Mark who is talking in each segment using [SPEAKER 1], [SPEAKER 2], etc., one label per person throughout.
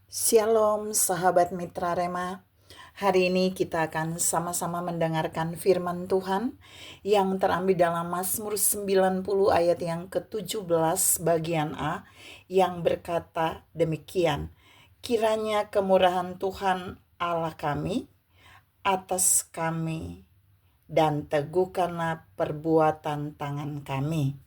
[SPEAKER 1] Shalom sahabat Mitra Rema. Hari ini kita akan sama-sama mendengarkan firman Tuhan yang terambil dalam Mazmur 90 ayat yang ke-17 bagian A yang berkata demikian. Kiranya kemurahan Tuhan Allah kami atas kami dan teguhkanlah perbuatan tangan kami.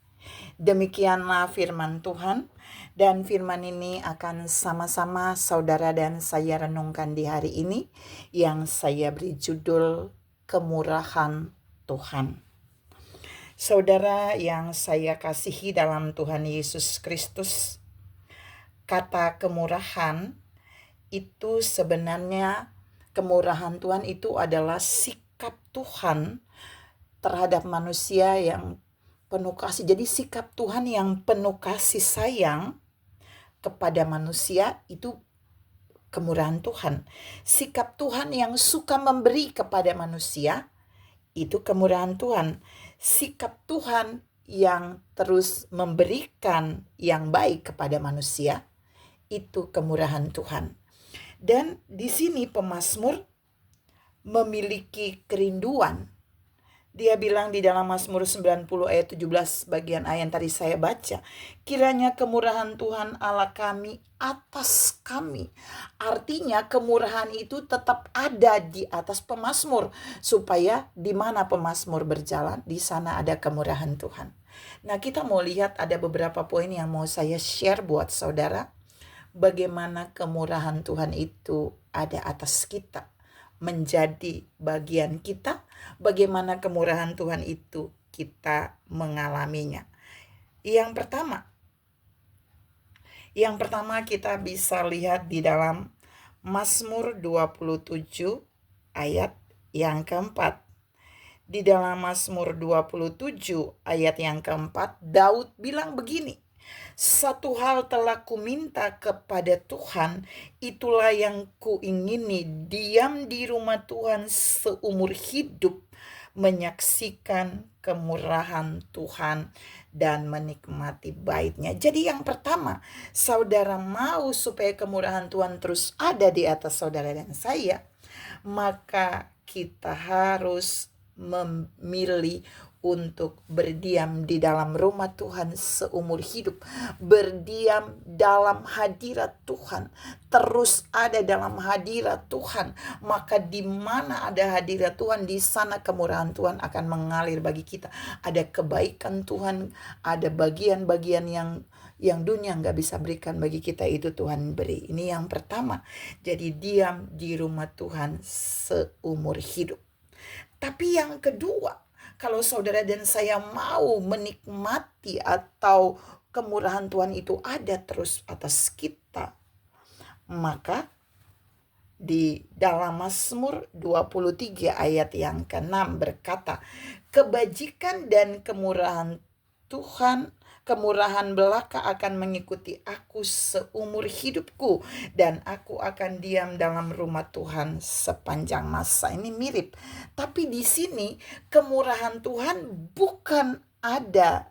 [SPEAKER 1] Demikianlah firman Tuhan, dan firman ini akan sama-sama saudara dan saya renungkan di hari ini yang saya beri judul Kemurahan Tuhan. Saudara yang saya kasihi dalam Tuhan Yesus Kristus, kata kemurahan itu sebenarnya kemurahan Tuhan itu adalah sikap Tuhan terhadap manusia yang penuh kasih. Jadi sikap Tuhan yang penuh kasih sayang kepada manusia itu kemurahan Tuhan. Sikap Tuhan yang suka memberi kepada manusia itu kemurahan Tuhan. Sikap Tuhan yang terus memberikan yang baik kepada manusia itu kemurahan Tuhan. Dan di sini pemazmur memiliki kerinduan. Dia bilang di dalam Mazmur 90 ayat 17 bagian ayat yang tadi saya baca. Kiranya kemurahan Tuhan Allah kami atas kami. Artinya kemurahan itu tetap ada di atas pemazmur. Supaya di mana pemazmur berjalan, di sana ada kemurahan Tuhan. Nah, kita mau lihat ada beberapa poin yang mau saya share buat saudara. Bagaimana kemurahan Tuhan itu ada atas kita, menjadi bagian kita, bagaimana kemurahan Tuhan itu kita mengalaminya. Yang pertama kita bisa lihat di dalam Mazmur 27 ayat yang keempat. Di dalam Mazmur 27 ayat yang keempat, Daud bilang begini. Satu hal telah kuminta kepada Tuhan, itulah yang kuingini, diam di rumah Tuhan seumur hidup, menyaksikan kemurahan Tuhan dan menikmati baitnya. Jadi yang pertama, saudara mau supaya kemurahan Tuhan terus ada di atas saudara dan saya, maka kita harus memilih untuk berdiam di dalam rumah Tuhan seumur hidup. Berdiam dalam hadirat Tuhan. Terus ada dalam hadirat Tuhan. Maka di mana ada hadirat Tuhan, di sana kemurahan Tuhan akan mengalir bagi kita. Ada kebaikan Tuhan, ada bagian-bagian yang dunia nggak bisa berikan bagi kita, itu Tuhan beri. Ini yang pertama. Jadi diam di rumah Tuhan seumur hidup. Tapi yang kedua, kalau saudara dan saya mau menikmati atau kemurahan Tuhan itu ada terus atas kita, maka di dalam Mazmur 23 ayat yang ke-6 berkata, kebajikan dan kemurahan Tuhan, kemurahan belaka akan mengikuti aku seumur hidupku, dan aku akan diam dalam rumah Tuhan sepanjang masa. Ini mirip, tapi di sini kemurahan Tuhan bukan ada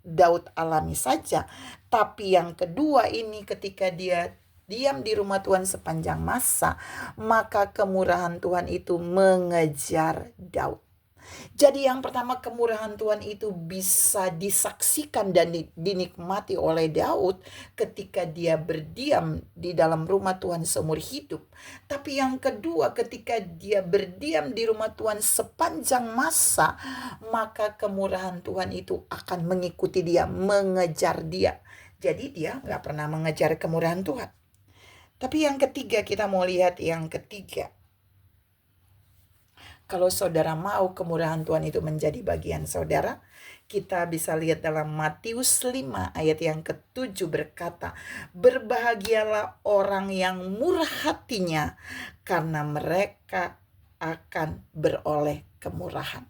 [SPEAKER 1] Daud alami saja, tapi yang kedua ini ketika dia diam di rumah Tuhan sepanjang masa, maka kemurahan Tuhan itu mengejar Daud. Jadi yang pertama, kemurahan Tuhan itu bisa disaksikan dan dinikmati oleh Daud ketika dia berdiam di dalam rumah Tuhan seumur hidup. Tapi yang kedua, ketika dia berdiam di rumah Tuhan sepanjang masa, maka kemurahan Tuhan itu akan mengikuti dia, mengejar dia. Jadi dia gak pernah mengejar kemurahan Tuhan. Tapi yang ketiga, kita mau lihat yang ketiga. Kalau saudara mau kemurahan Tuhan itu menjadi bagian saudara, kita bisa lihat dalam Matius 5 ayat yang ke-7 berkata, berbahagialah orang yang murah hatinya, karena mereka akan beroleh kemurahan.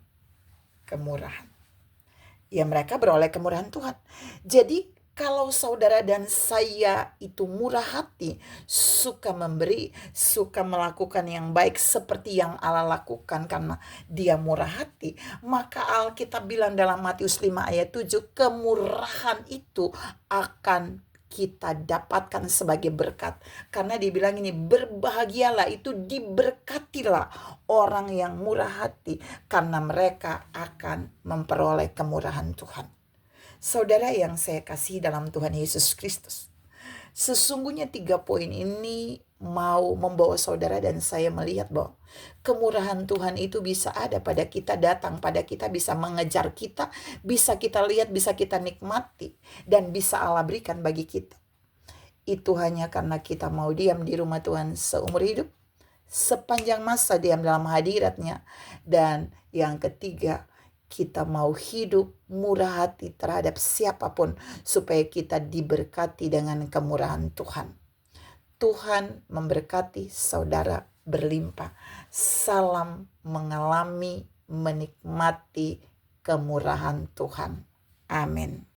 [SPEAKER 1] Ya, mereka beroleh kemurahan Tuhan. Jadi kalau saudara dan saya itu murah hati, suka memberi, suka melakukan yang baik seperti yang Allah lakukan karena dia murah hati, maka Alkitab bilang dalam Matius 5 ayat 7, kemurahan itu akan kita dapatkan sebagai berkat. Karena dibilang ini, berbahagialah, itu diberkatilah orang yang murah hati, karena mereka akan memperoleh kemurahan Tuhan. Saudara yang saya kasih dalam Tuhan Yesus Kristus, sesungguhnya 3 poin ini mau membawa saudara dan saya melihat bahwa kemurahan Tuhan itu bisa ada pada kita, datang pada kita, bisa mengejar kita, bisa kita lihat, bisa kita nikmati, dan bisa Allah berikan bagi kita. Itu hanya karena kita mau diam di rumah Tuhan seumur hidup, sepanjang masa diam dalam hadiratnya. Dan yang ketiga, kita mau hidup murah hati terhadap siapapun, supaya kita diberkati dengan kemurahan Tuhan. Tuhan memberkati saudara berlimpah. Salam mengalami, menikmati kemurahan Tuhan. Amin.